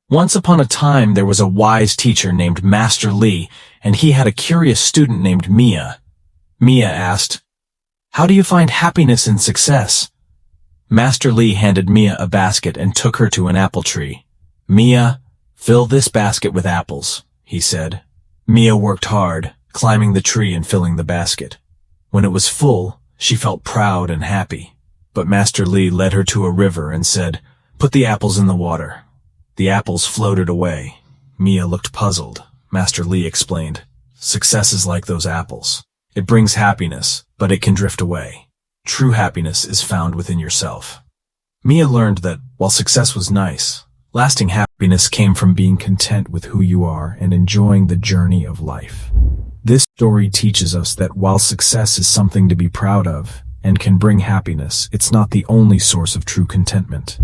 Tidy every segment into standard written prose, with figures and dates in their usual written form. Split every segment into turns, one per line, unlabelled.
Once upon a time, there was a wise teacher named Master Li, and he had a curious student named Mia. Mia asked, "How do you find happiness and success?" Master Li handed Mia a basket and took her to an apple tree. "Mia, fill this basket with apples," he said. Mia worked hard, climbing the tree and filling the basket. When it was full, she felt proud and happy. But Master Li led her to a river and said, "Put the apples in the water." The apples floated away. Mia looked puzzled. Master Li explained, "Success is like those apples. It brings happiness, but it can drift away. True happiness is found within yourself." Mia learned that, while success was nice, lasting happiness came from being content with who you are and enjoying the journey of life. This story teaches us that while success is something to be proud of and can bring happiness, it's not the only source of true contentment.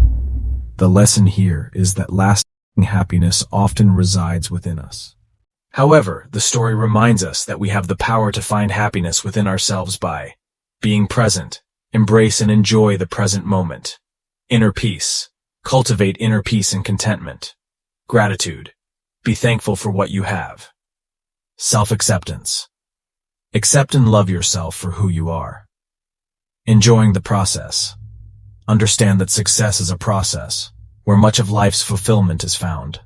The lesson here is that lasting happiness often resides within us. However, the story reminds us that we have the power to find happiness within ourselves by being present, embrace and enjoy the present moment. Inner peace. Cultivate inner peace and contentment. Gratitude. Be thankful for what you have. Self-acceptance. Accept and love yourself for who you are. Enjoying the process. Understand that success is a process, where much of life's fulfillment is found.